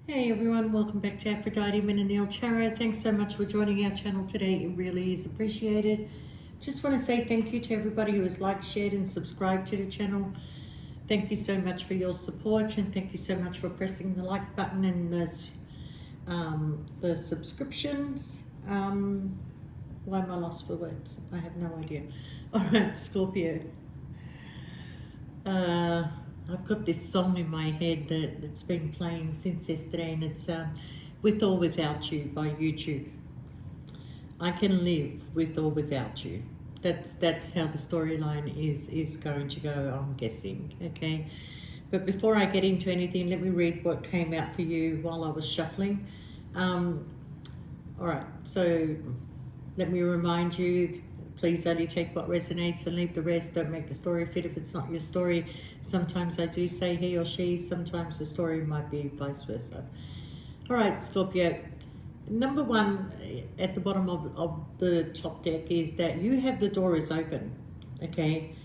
Hey everyone, welcome back to Aphrodite Minanil Tarot. Thanks so much for joining our channel today. It really is appreciated. Just want to say thank you to everybody who has liked, shared and subscribed to the channel. Thank you so much for your support, and thank you so much for pressing the like button and the subscriptions. Why am I lost for words? I have no idea. All right, Scorpio. I've got this song in my head that's been playing since yesterday, and it's With or Without You by YouTube. I can live with or without you. That's how the storyline is going to go, I'm guessing. Okay. But before I get into anything, let me read what came out for you while I was shuffling. All right, so let me remind you, please only take what resonates and leave the rest. Don't make the story fit if it's not your story. Sometimes I do say he or she, sometimes the story might be vice versa. All right, Scorpio. Number one at the bottom of the top deck is that you have the door is open, okay?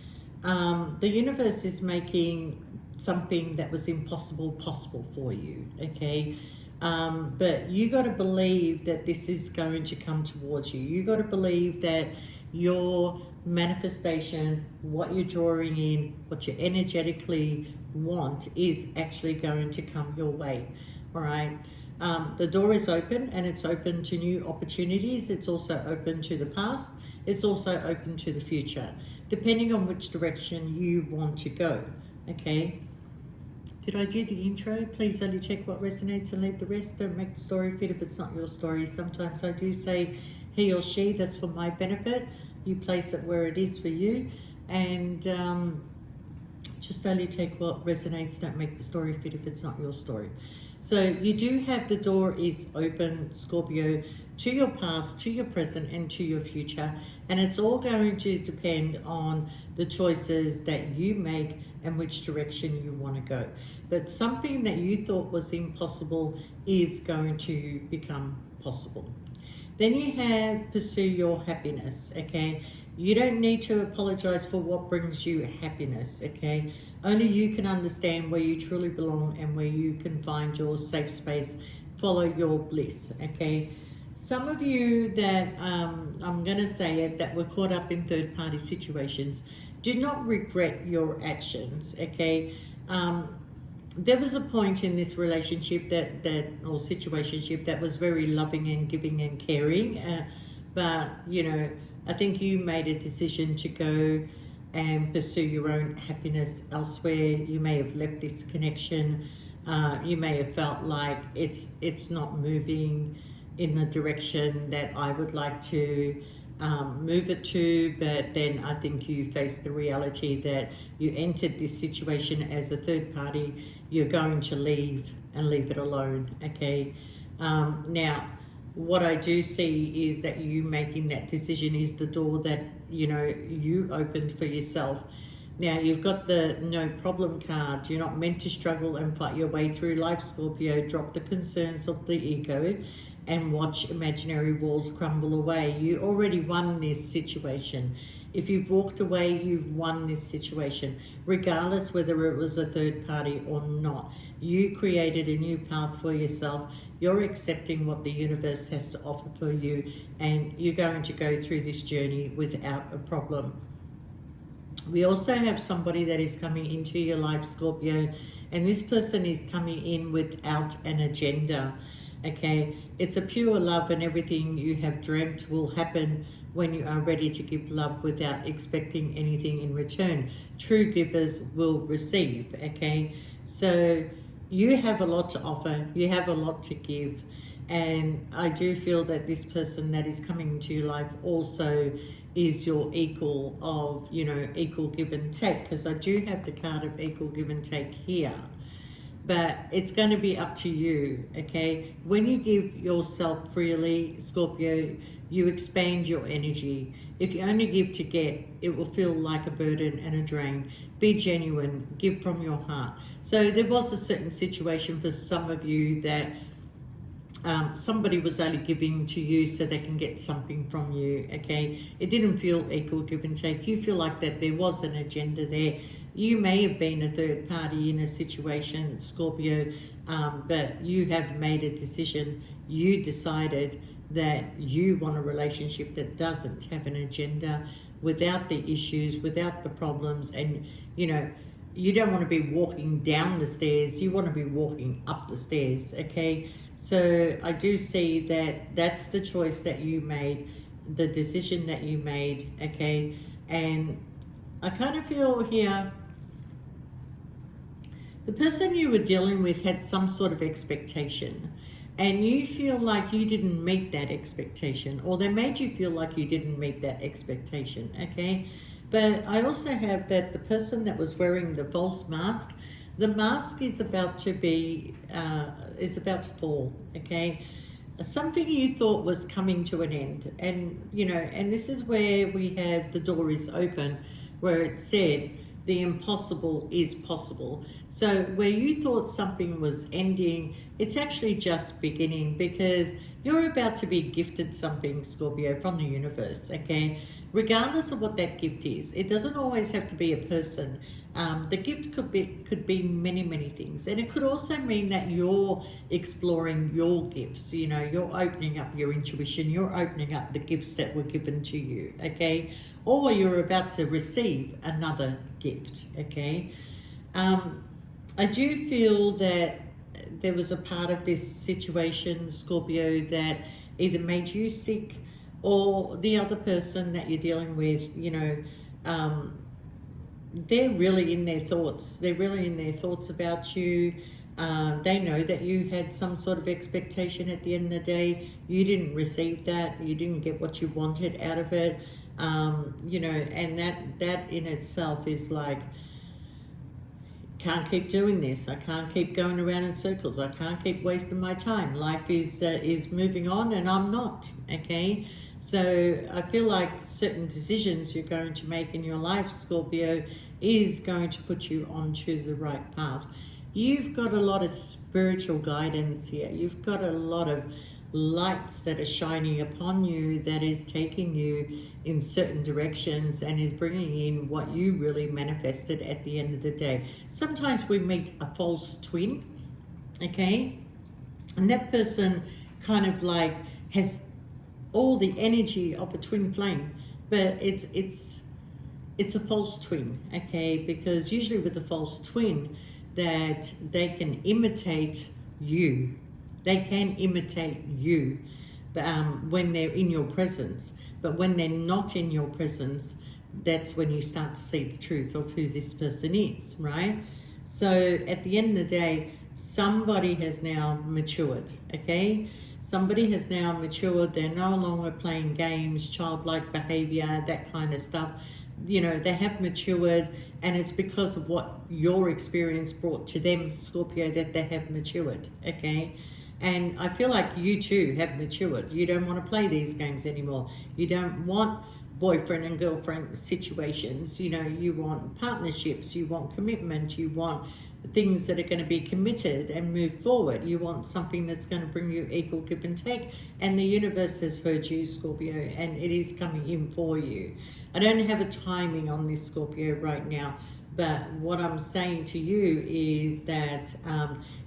The universe is making something that was impossible possible for you, okay? But you got to believe that this is going to come towards you. You got to believe that your manifestation, what you're drawing in, what you energetically want is actually going to come your way. All right. The door is open, and it's open to new opportunities. It's also open to the past. It's also open to the future, depending on which direction you want to go. Okay. Did I do the intro? Please only check what resonates and leave the rest. Don't make the story fit if it's not your story. Sometimes I do say he or she, that's for my benefit. You place it where it is for you. And just only take what resonates. Don't make the story fit if it's not your story. So you do have the door is open, Scorpio, to your past, to your present, and to your future. And it's all going to depend on the choices that you make and which direction you want to go. But something that you thought was impossible is going to become possible. Then you have pursue your happiness, okay? You don't need to apologize for what brings you happiness, okay? Only you can understand where you truly belong and where you can find your safe space. Follow your bliss, okay? Some of you that, I'm going to say it, that were caught up in third-party situations, do not regret your actions, okay? There was a point in this relationship or situationship that was very loving and giving and caring, but you know, I think you made a decision to go and pursue your own happiness elsewhere. You may have left this connection. You may have felt like it's not moving in the direction that I would like to move it to, but then I think you face the reality that you entered this situation as a third party. You're going to leave and leave it alone, okay? Now, what I do see is that you making that decision is the door that, you know, you opened for yourself. Now, you've got the no problem card. You're not meant to struggle and fight your way through life, Scorpio. Drop the concerns of the ego and watch imaginary walls crumble away. You already won this situation. If you've walked away, you've won this situation, regardless whether it was a third party or not. You created a new path for yourself. You're accepting what the universe has to offer for you, and you're going to go through this journey without a problem. We also have somebody that is coming into your life, Scorpio, and this person is coming in without an agenda. Okay, it's a pure love, and everything you have dreamt will happen when you are ready to give love without expecting anything in return. True givers will receive, okay? So you have a lot to offer, you have a lot to give, and I do feel that this person that is coming into your life also is your equal of, you know, equal give and take, because I do have the card of equal give and take here. But it's going to be up to you, okay? When you give yourself freely, Scorpio, you expand your energy. If you only give to get, it will feel like a burden and a drain. Be genuine, give from your heart. So there was a certain situation for some of you that somebody was only giving to you so they can get something from you, okay? It didn't feel equal give and take. You feel like that there was an agenda there. You may have been a third party in a situation, Scorpio, but you have made a decision. You decided that you want a relationship that doesn't have an agenda, without the issues, without the problems, and you don't want to be walking down the stairs, you want to be walking up the stairs, okay? So I do see that that's the choice that you made, the decision that you made, okay? And I kind of feel here, the person you were dealing with had some sort of expectation, and you feel like you didn't meet that expectation, or they made you feel like you didn't meet that expectation, okay? But I also have that the person that was wearing the false mask, the mask is about to fall, okay? Something you thought was coming to an end, and and this is where we have the door is open, where it said the impossible is possible. So where you thought something was ending, it's actually just beginning, because you're about to be gifted something, Scorpio, from the universe, okay? Regardless of what that gift is, it doesn't always have to be a person. The gift could be many things, and it could also mean that you're exploring your gifts. You're opening up your intuition, you're opening up the gifts that were given to you, okay? Or you're about to receive another gift, okay? I do feel that there was a part of this situation, Scorpio, that either made you sick, or the other person that you're dealing with, they're really in their thoughts. They're really in their thoughts about you. They know that you had some sort of expectation at the end of the day. You didn't receive that. You didn't get what you wanted out of it. And that in itself is like, can't keep doing this. I can't keep going around in circles. I can't keep wasting my time. Life is moving on, and I'm not, okay? So I feel like certain decisions you're going to make in your life, Scorpio, is going to put you onto the right path. You've got a lot of spiritual guidance here. You've got a lot of lights that are shining upon you, that is taking you in certain directions and is bringing in what you really manifested at the end of the day. Sometimes we meet a false twin, okay? And that person kind of like has all the energy of a twin flame, but it's a false twin, okay? Because usually with a false twin, that they can imitate you. They can imitate you when they're in your presence. But when they're not in your presence, that's when you start to see the truth of who this person is, right? So at the end of the day, somebody has now matured, okay? Somebody has now matured. They're no longer playing games, childlike behavior, that kind of stuff. They have matured, and it's because of what your experience brought to them, Scorpio, that they have matured, okay? And I feel like you too have matured. You don't want to play these games anymore. You don't want boyfriend and girlfriend situations. You want partnerships, you want commitment, you want things that are going to be committed and move forward. You want something that's going to bring you equal give and take. And the universe has heard you, Scorpio, and it is coming in for you. I don't have a timing on this, Scorpio, right now. But what I'm saying to you is that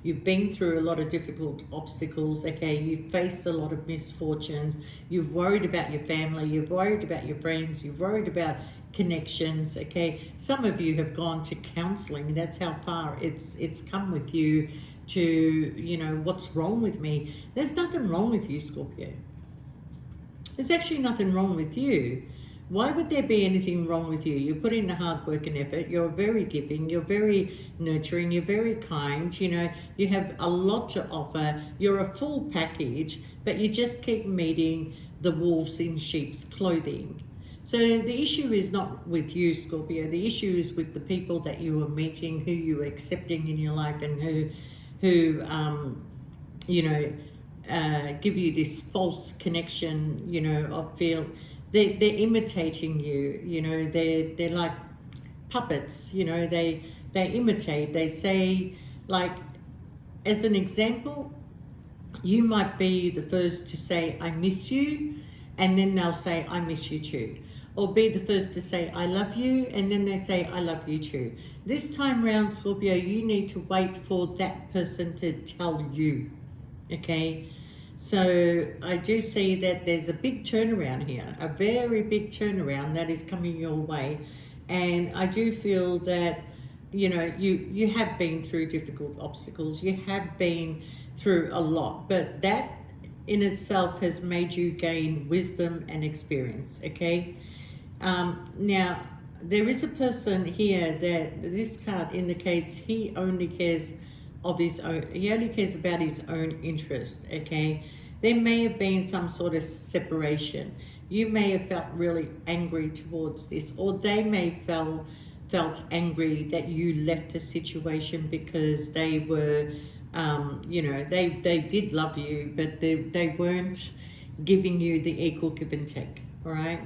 you've been through a lot of difficult obstacles, okay? You've faced a lot of misfortunes. You've worried about your family. You've worried about your friends. You've worried about connections, okay? Some of you have gone to counseling. That's how far it's come with you to, what's wrong with me? There's nothing wrong with you, Scorpio. There's actually nothing wrong with you. Why would there be anything wrong with you? You put in the hard work and effort. You're very giving. You're very nurturing. You're very kind. You have a lot to offer. You're a full package, but you just keep meeting the wolves in sheep's clothing. So the issue is not with you, Scorpio. The issue is with the people that you are meeting, who you are accepting in your life, and who give you this false connection, of feel. They're imitating you, they're like puppets, they imitate. They say, like, as an example, You might be the first to say, I miss you, and then they'll say, I miss you too. Or be the first to say, I love you, and then they say, I love you too. This time round, Scorpio, you need to wait for that person to tell you, okay? So I do see that there's a big turnaround here, a very big turnaround that is coming your way. And I do feel that, you know, you have been through difficult obstacles, you have been through a lot, but that in itself has made you gain wisdom and experience, okay? Now, there is a person here that this card indicates he only cares of his own, he only cares about his own interest, okay? There may have been some sort of separation. You may have felt really angry towards this, or they may felt angry that you left a situation because they were, you know, they did love you, but they weren't giving you the equal give and take, all right?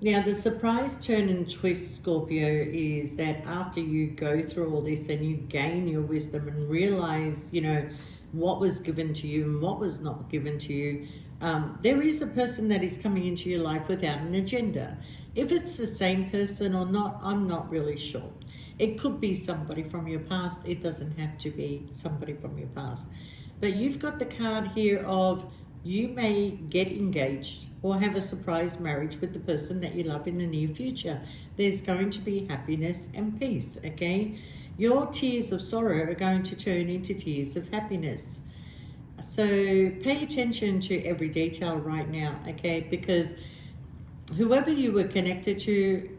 Now, the surprise turn and twist, Scorpio, is that after you go through all this and you gain your wisdom and realize, you know, what was given to you and what was not given to you, there is a person that is coming into your life without an agenda. If it's the same person or not, I'm not really sure. It could be somebody from your past. It doesn't have to be somebody from your past. But you've got the card here of you may get engaged or have a surprise marriage with the person that you love in the near future. There's going to be happiness and peace, okay? Your tears of sorrow are going to turn into tears of happiness. So pay attention to every detail right now, okay? Because whoever you were connected to,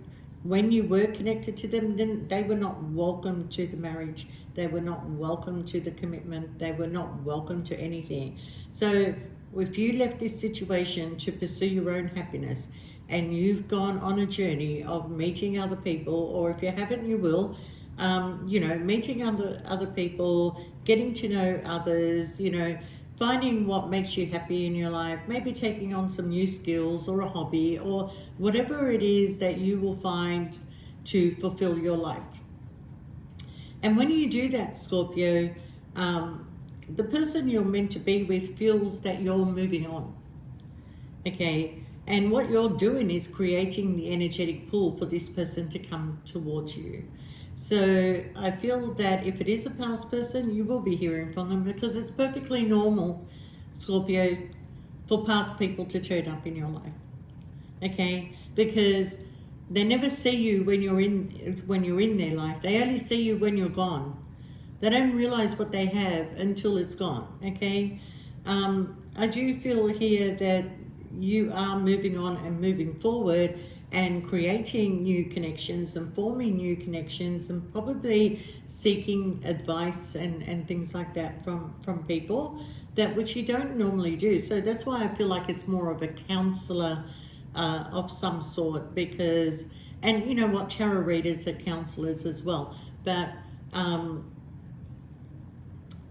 when you were connected to them, then they were not welcome to the marriage. They were not welcome to the commitment. They were not welcome to anything. So if you left this situation to pursue your own happiness and you've gone on a journey of meeting other people, or if you haven't, you will, you know, meeting other people, getting to know others, you know, finding what makes you happy in your life, maybe taking on some new skills or a hobby or whatever it is that you will find to fulfill your life. And when you do that, Scorpio, the person you're meant to be with feels that you're moving on, okay? And what you're doing is creating the energetic pull for this person to come towards you. So I feel that if it is a past person, you will be hearing from them, because it's perfectly normal, Scorpio, for past people to turn up in your life, okay? Because they never see you when you're in their life. They only see you when you're gone. They don't realize what they have until it's gone, okay? I do feel here that you are moving on and moving forward and creating new connections and forming new connections and probably seeking advice and things like that from people, that which you don't normally do. So that's why I feel like it's more of a counselor of some sort, because, and you know what, tarot readers are counselors as well, but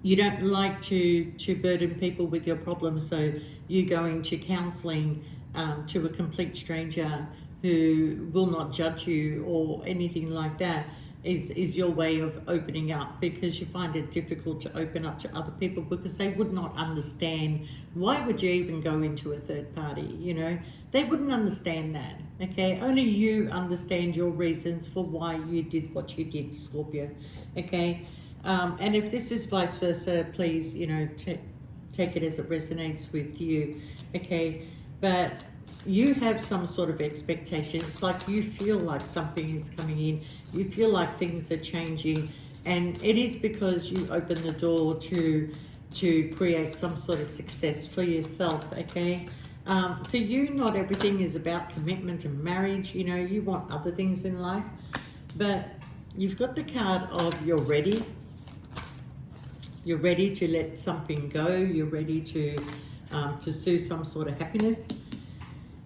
you don't like to burden people with your problems, so you going to counselling to a complete stranger who will not judge you or anything like that is your way of opening up, because you find it difficult to open up to other people because they would not understand. Why would you even go into a third party? You know, they wouldn't understand that, okay? Only you understand your reasons for why you did what you did, Scorpio, okay? And if this is vice versa, please, you know, take it as it resonates with you, okay? But you have some sort of expectation. It's like you feel like something is coming in. You feel like things are changing. And it is because you open the door to create some sort of success for yourself, okay? For you, not everything is about commitment and marriage. You know, you want other things in life. But you've got the card of you're ready. You're ready to let something go. You're ready to pursue some sort of happiness.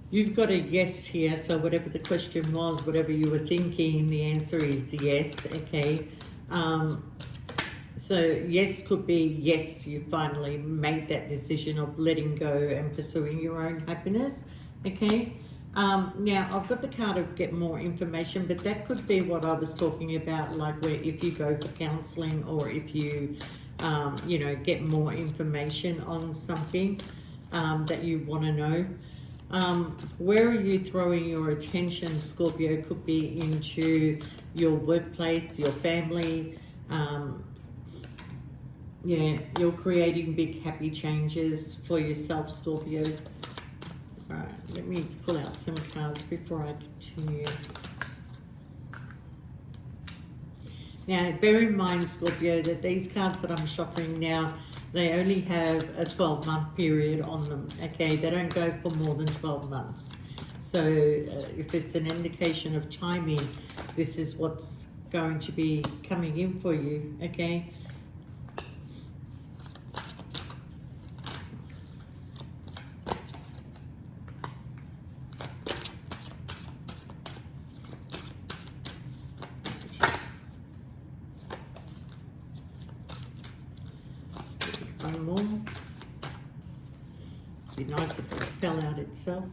You've got a yes here, so whatever the question was, whatever you were thinking, the answer is yes, okay? So yes could be yes, you finally made that decision of letting go and pursuing your own happiness, okay? Now, I've got the card of get more information, but that could be what I was talking about, like where if you go for counselling or if you you know, get more information on something that you want to know. Where are you throwing your attention, Scorpio? Could be into your workplace, your family. Yeah, you're creating big happy changes for yourself, Scorpio. All right, let me pull out some cards before I continue. Now, bear in mind, Scorpio, that these cards that I'm shuffling now, they only have a 12-month period on them, okay? They don't go for more than 12 months. So if it's an indication of timing, this is what's going to be coming in for you, okay? One more. Be nice if it fell out itself.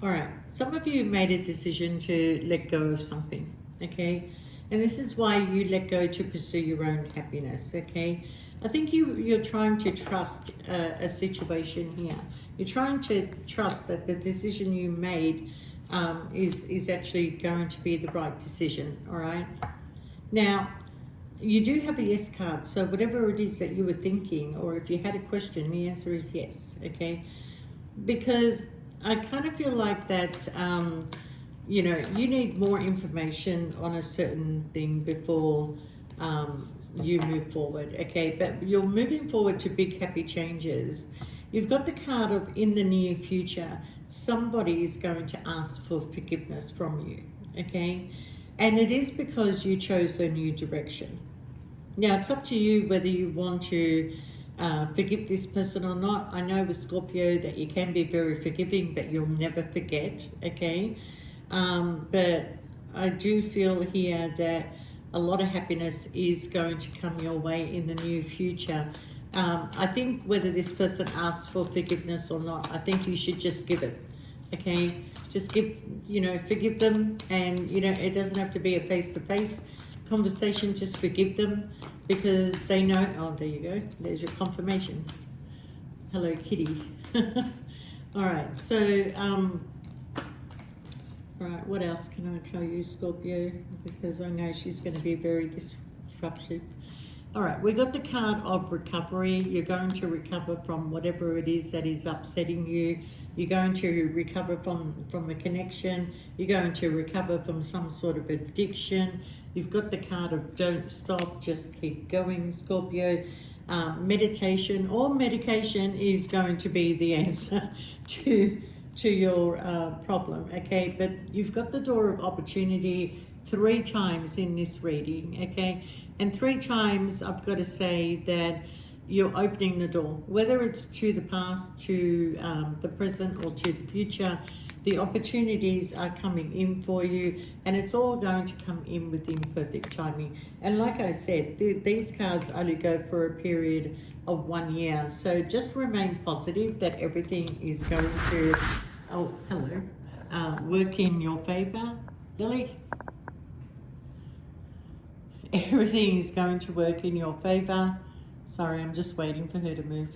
All right, some of you made a decision to let go of something, okay? And this is why you let go, to pursue your own happiness, okay? I think you're trying to trust a situation here. You're trying to trust that the decision you made is actually going to be the right decision, all right? Now, you do have a yes card, so whatever it is that you were thinking, or if you had a question, the answer is yes, okay? Because I kind of feel like that, you know, you need more information on a certain thing before you move forward, okay? But you're moving forward to big happy changes. You've got the card of in the near future, somebody is going to ask for forgiveness from you, okay? And it is because you chose a new direction. Now, it's up to you whether you want to forgive this person or not. I know with Scorpio that you can be very forgiving, but you'll never forget, okay? But I do feel here that a lot of happiness is going to come your way in the near future. I think whether this person asks for forgiveness or not, I think you should just give it, okay? Just give, you know, forgive them, and, you know, it doesn't have to be a face-to-face conversation, just forgive them, because they know. Oh, there you go, there's your confirmation. Hello, kitty. All right, so right, what else can I tell you, Scorpio, because I know she's going to be very disruptive. All right, we got the card of recovery. You're going to recover from whatever it is that is upsetting you. You're going to recover from a connection. You're going to recover from some sort of addiction. You've got the card of don't stop, just keep going, Scorpio. Meditation or medication is going to be the answer to your problem, okay? But you've got the door of opportunity 3 times in this reading, okay? And 3 times I've got to say that you're opening the door, whether it's to the past, to the present, or to the future. The opportunities are coming in for you, and it's all going to come in within perfect timing. And like I said, these cards only go for a period of 1 year. So just remain positive that everything is going to, oh, hello, work in your favor, Lily. Everything is going to work in your favor. Sorry, I'm just waiting for her to move.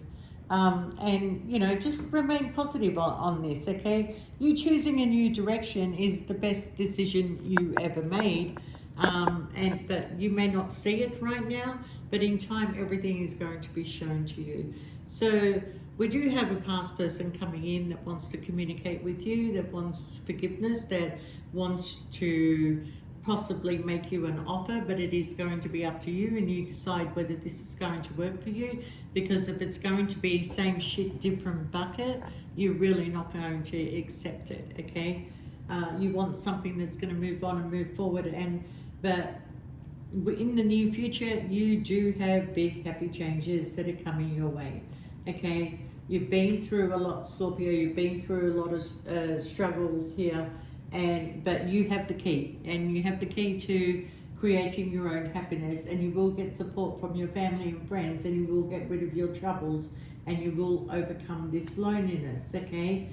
And, you know, just remain positive on this, okay? You choosing a new direction is the best decision you ever made. But you may not see it right now, but in time, everything is going to be shown to you. So we do have a past person coming in that wants to communicate with you, that wants forgiveness, that wants to possibly make you an offer, but it is going to be up to you, and you decide whether this is going to work for you. Because if it's going to be same shit, different bucket, you're really not going to accept it, okay? You want something that's going to move on and move forward, but in the near future, you do have big happy changes that are coming your way, okay? You've been through a lot, Scorpio. You've been through a lot of struggles here. But you have the key, and you have the key to creating your own happiness, and you will get support from your family and friends, and you will get rid of your troubles and you will overcome this loneliness, okay?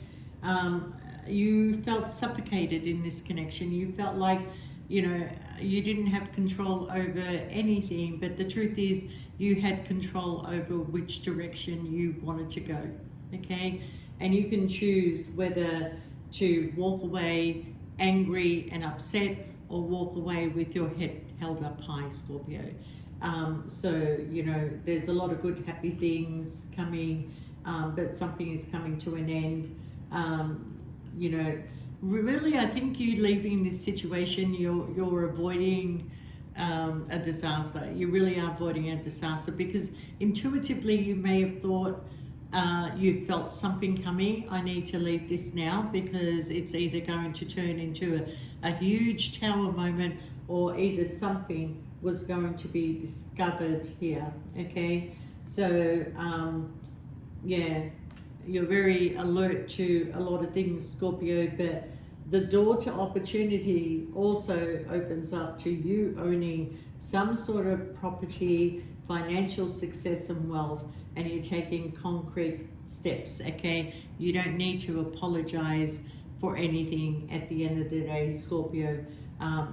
You felt suffocated in this connection. You felt like, you know, you didn't have control over anything, but the truth is you had control over which direction you wanted to go, okay? And you can choose whether to walk away angry and upset or walk away with your head held up high, Scorpio. So, you know, there's a lot of good, happy things coming, but something is coming to an end. You know, really, I think you leaving this situation, you're avoiding a disaster. You really are avoiding a disaster, because intuitively you may have thought you felt something coming. I need to leave this now, because it's either going to turn into a huge tower moment, or either something was going to be discovered here, okay? So, yeah, you're very alert to a lot of things, Scorpio, but the door to opportunity also opens up to you owning some sort of property, financial success and wealth, and you're taking concrete steps, okay? You don't need to apologize for anything at the end of the day, Scorpio.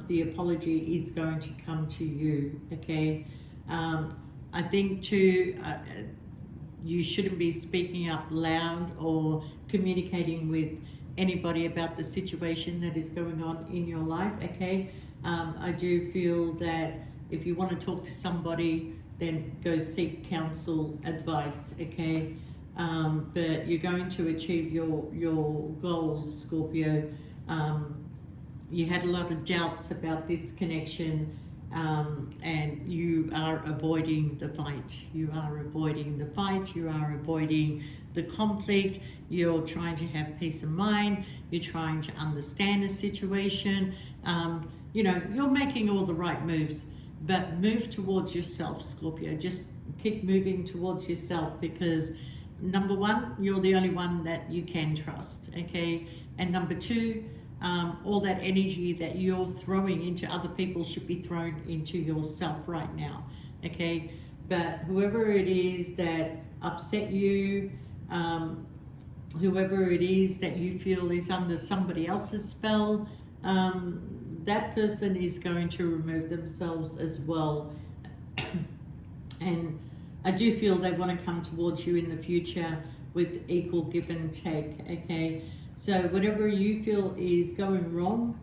The apology is going to come to you, okay? I think too, you shouldn't be speaking up loud or communicating with anybody about the situation that is going on in your life, okay? I do feel that if you want to talk to somebody, then go seek counsel, advice, okay? But you're going to achieve your goals, Scorpio. You had a lot of doubts about this connection, and you are avoiding the fight. You are avoiding the fight. You are avoiding the conflict. You're trying to have peace of mind. You're trying to understand the situation. You know, you're making all the right moves, but move towards yourself, Scorpio. Just keep moving towards yourself, because number one, you're the only one that you can trust, okay? And number two, all that energy that you're throwing into other people should be thrown into yourself right now, okay? But whoever it is that upset you, whoever it is that you feel is under somebody else's spell, that person is going to remove themselves as well. And I do feel they want to come towards you in the future with equal give and take, okay? So whatever you feel is going wrong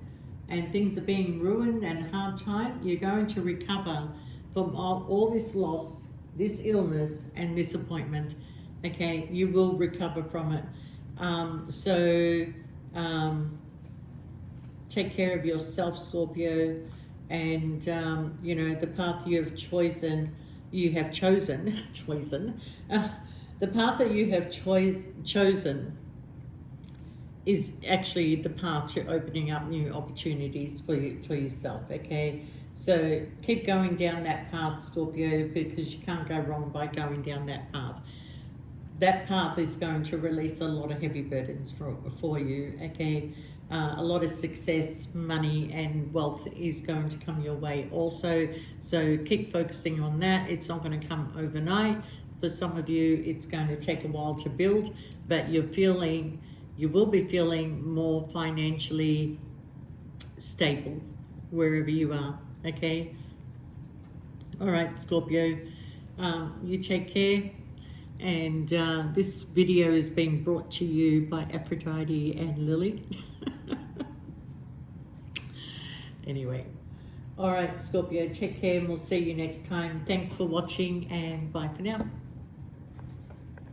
and things are being ruined and hard time, you're going to recover from all this loss, this illness and disappointment, okay? You will recover from it. Take care of yourself, Scorpio, and you know, the path you have chosen, the path that you have chosen is actually the path to opening up new opportunities for yourself, okay? So keep going down that path, Scorpio, because you can't go wrong by going down that path. That path is going to release a lot of heavy burdens for you, okay? A lot of success, money and wealth is going to come your way also. So keep focusing on that. It's not going to come overnight. For some of you, it's going to take a while to build, but you will be feeling more financially stable wherever you are, okay? All right, Scorpio, you take care. And this video is being brought to you by Aphrodite and Lily. Anyway, all right, Scorpio, take care, and we'll see you next time. Thanks for watching, and bye for now.